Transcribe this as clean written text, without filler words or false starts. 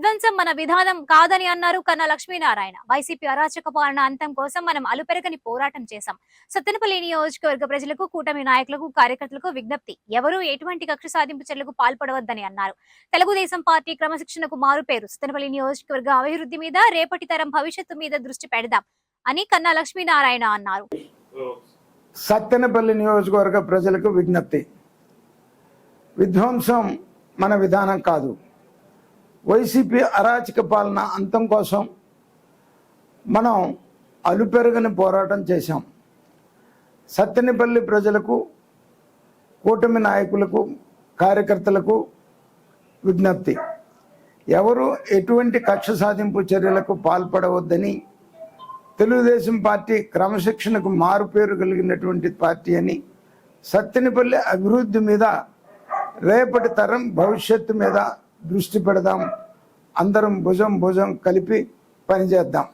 విధ్వంసం మన విధానం కాదని అన్నారు కన్నా లక్ష్మీనారాయణ. వైసీపీ అరాచక పాలన అంతం కోసం మనం అలుపెరగని పోరాటం చేశాం. సత్తెనపల్లి నియోజకవర్గ ప్రజలకు, కూటమి నాయకులకు, కార్యకర్తలకు విజ్ఞప్తి: ఎవరూ ఎటువంటి కక్ష సాధింపు చర్యలకు పాల్పడవద్దని అన్నారు. తెలుగుదేశం పార్టీ క్రమశిక్షణకు మారుపేరు. సత్తెనపల్లి నియోజకవర్గ అభివృద్ధి మీద, రేపటి తరం భవిష్యత్తు మీద దృష్టి పెడదాం అని కన్నా లక్ష్మీనారాయణ అన్నారు. సత్తెనపల్లి నియోజకవర్గ ప్రజలకు విజ్ఞప్తి: విధ్వంసం మన విధానం కాదు. వైసీపీ అరాచక పాలన అంతం కోసం మనం అలుపెరగని పోరాటం చేశాం. సత్తెనపల్లి ప్రజలకు, కూటమి నాయకులకు, కార్యకర్తలకు విజ్ఞప్తి: ఎవరు ఎటువంటి కక్ష సాధింపు చర్యలకు పాల్పడవద్దని, తెలుగుదేశం పార్టీ క్రమశిక్షణకు మారుపేరు కలిగినటువంటి పార్టీ అని, సత్తెనపల్లి అభివృద్ధి మీద, రేపటి తరం భవిష్యత్తు మీద దృష్టి పెడదాం. అందరం భుజం కలిపి పనిచేద్దాం.